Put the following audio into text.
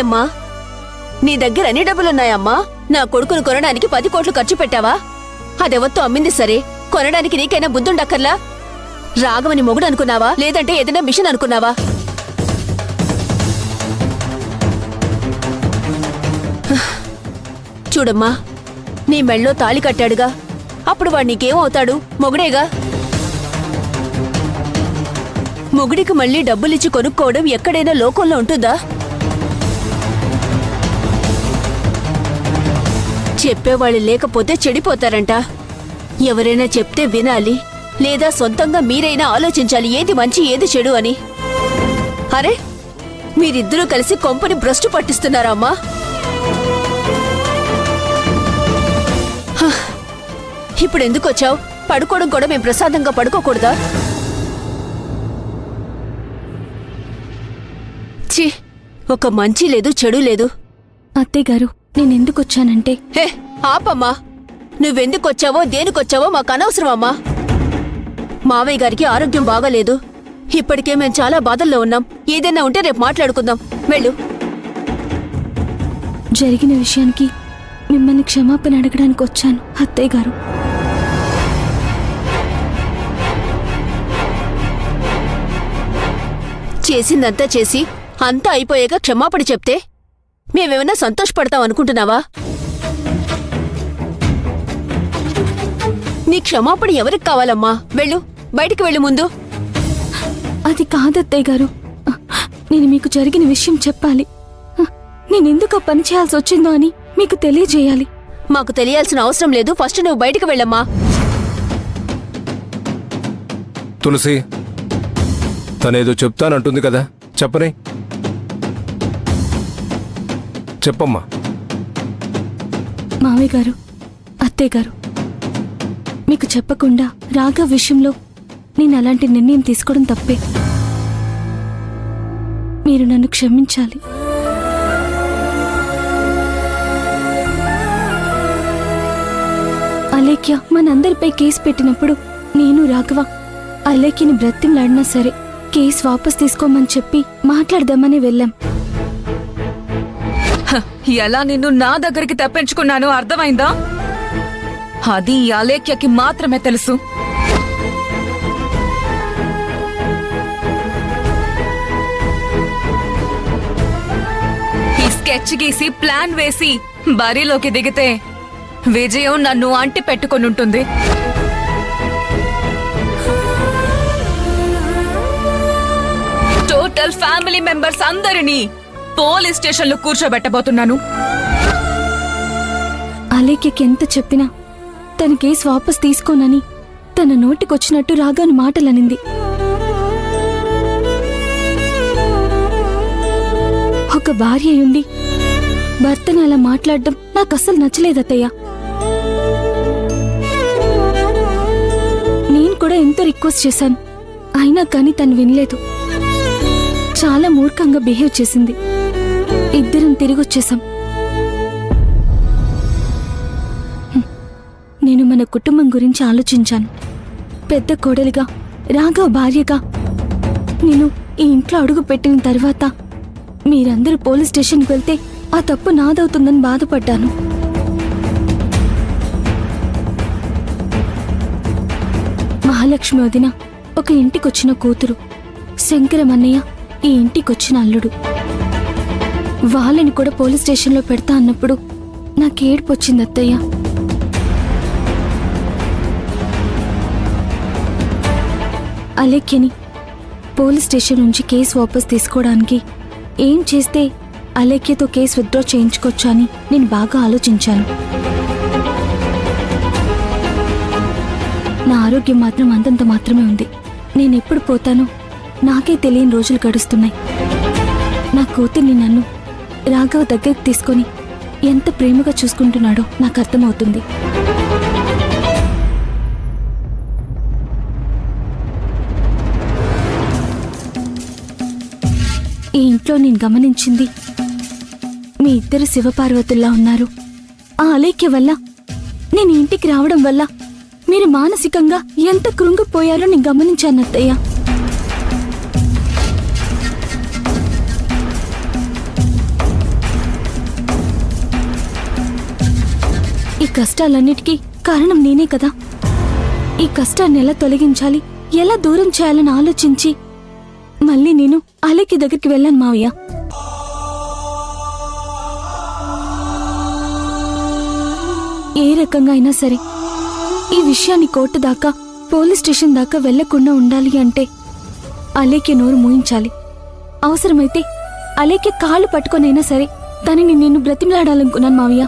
ఏమ్మా, నీ దగ్గర అన్ని డబ్బులున్నాయమ్మా? నా కొడుకును కొనడానికి 10 కోట్లు ఖర్చు పెట్టావా? అదెవత్తో అమ్మింది సరే, కొనడానికి నీకైనా బుద్ధుండక్కర్లా? రాఘవని మొగుడు అనుకున్నావా, లేదంటే ఏదైనా మిషన్ అనుకున్నావా? చూడమ్మా, నీ మెళ్ళో తాళి కట్టాడుగా, అప్పుడు వాడు నీకేమవుతాడు? మొగుడేగా. మొగుడికి మళ్ళీ డబ్బులిచ్చి కొనుక్కోవడం ఎక్కడైనా లోకంలో ఉంటుందా? చెప్పేవాళ్ళు లేకపోతే చెడిపోతారంట. ఎవరైనా చెప్తే వినాలి, లేదా సొంతంగా మీరైనా ఆలోచించాలి ఏది మంచి ఏది చెడు అని. అరే, మీరిద్దరూ కలిసి కొంపని భ్రష్టు పట్టిస్తున్నారా అమ్మా? ఇప్పుడు ఎందుకు వచ్చావు? పడుకోవడం కూడా మేము ప్రసాదంగా పడుకోకూడదా? ఛీ, ఒక మంచి లేదు చెడు లేదు. అత్తయ్య గారు, నేనెందుకొచ్చానంటే... హే, ఆపమ్మా. నువ్వెందుకొచ్చావో దేనికొచ్చావో మాకు అనవసరమమ్మా. మావయ్య గారికి ఆరోగ్యం బాగాలేదు. ఇప్పటికే మేము చాలా బాధల్లో ఉన్నాం. ఏదైనా ఉంటే రేపు మాట్లాడుకుందాం. వెళ్ళు. జరిగిన విషయానికి మిమ్మల్ని క్షమాపణ అడగడానికి వచ్చాను అత్తయ్య గారు. చేసిందంతా చేసి అంతా అయిపోయాక క్షమాపణ చెప్తే మేమేమన్నా సంతోషపడతాం అనుకుంటున్నావా? నీ క్షమాపణ ఎవరికి కావాలమ్మా? వెళ్ళు, బయటికి వెళ్ళు ముందు. అది కాదత్తయ్య గారు, నేను మీకు జరిగిన విషయం చెప్పాలి. నేనెందుకు ఆ పని చేయాల్సి వచ్చిందో అని మీకు తెలియజేయాలి. మాకు తెలియాల్సిన అవసరం లేదు. ఫస్ట్ నువ్వు బయటికి వెళ్ళమ్మా. తులసి, తనేదో చెప్తానంటుంది కదా, చెప్పనే. చెప్పమ్మా. మావయ్య గారు, అత్తయ్య గారు, మీకు చెప్పకుండా రాఘవ్ విషయంలో నేను అలాంటి నిర్ణయం తీసుకోవడం తప్పే. మీరు నన్ను క్షమించాలి. అలేఖ్య మనందరిపై కేసు పెట్టినప్పుడు నేను రాఘవ అలేఖ్యని బ్రతిమలాడినా సరే కేసు వాపస్ తీసుకోమని చెప్పి మాట్లాడదామని వెళ్ళాం. ఎలా నిన్ను నా దగ్గరికి తప్పించుకున్నానో అర్థమైందా? అది ఈ అలేఖ్యకి మాత్రమే తెలుసు. ఈ స్కెచ్ గీసి ప్లాన్ వేసి బరిలోకి దిగితే విజయం నన్ను అంటి పెట్టుకొని ఉంటుంది. టోటల్ ఫ్యామిలీ మెంబర్స్ అందరినీ పోలీస్ స్టేషన్లో కూర్చోబెట్టబోతున్నాను. అలేఖ్యకి ఎంత చెప్పినా తన కేసు వాపస్ తీసుకోనని తన నోటికొచ్చినట్టు రాగాను మాటలనింది. ఒక భార్య అయ్యుండి భర్తను అలా మాట్లాడడం నాకస్సలు నచ్చలేదత్తయ్య. నేను కూడా ఎంతో రిక్వెస్ట్ చేశాను, అయినా కానీ తను వినలేదు. చాలా మూర్ఖంగా బిహేవ్ చేసింది. ఇద్దరం తిరిగొచ్చేశాం. నేను మన కుటుంబం గురించి ఆలోచించాను. పెద్ద కోడలిగా, రాఘవ భార్యగా నేను ఈ ఇంట్లో అడుగు పెట్టిన తర్వాత మీరందరూ పోలీస్ స్టేషన్కి వెళ్తే ఆ తప్పు నాదవుతుందని బాధపడ్డాను. మహాలక్ష్మి వదిన ఒక ఇంటికొచ్చిన కూతురు, శంకరం అన్నయ్య ఈ ఇంటికొచ్చిన అల్లుడు. వాళ్ళని కూడా పోలీస్ స్టేషన్లో పెడతా అన్నప్పుడు నాకేడ్పొచ్చింది అత్తయ్య. అలేఖ్యని పోలీస్ స్టేషన్ నుంచి కేసు వాపస్ తీసుకోవడానికి ఏం చేస్తే అలేఖ్యతో కేసు విత్డ్రా చేయించుకోవచ్చా అని నేను బాగా ఆలోచించాను. నా ఆరోగ్యం మాత్రం అంతంత మాత్రమే ఉంది. నేనెప్పుడు పోతానో నాకే తెలియని రోజులు గడుస్తున్నాయి. నా కూతుర్ని నన్ను రాఘవ దగ్గరికి తీసుకొని ఎంత ప్రేమగా చూసుకుంటున్నాడో నాకు అర్థమవుతుంది. ఈ ఇంట్లో నేను గమనించింది, మీ ఇద్దరు శివపార్వతుల్లా ఉన్నారు. ఆ అలేఖ్య వల్ల, నేను ఇంటికి రావడం వల్ల మీరు మానసికంగా ఎంత కృంగిపోయారో నేను గమనించాను అత్తయ్య. ఈ కష్టాలన్నిటికీ కారణం నేనే కదా. ఈ కష్టాన్ని ఎలా తొలగించాలి, ఎలా దూరం చేయాలని ఆలోచించి మళ్ళీ నేను అలేఖ్య దగ్గరికి వెళ్ళాను మావయ్య. ఏ రకంగా అయినా సరే ఈ విషయాన్ని కోర్టు దాకా, పోలీస్ స్టేషన్ దాకా వెళ్లకుండా ఉండాలి అంటే అలేఖ్య నోరు మూయించాలి. అవసరమైతే అలేఖ్య కాళ్ళు పట్టుకొనైనా సరే తనని నేను బ్రతిమలాడాలనుకున్నాను మావయ్య.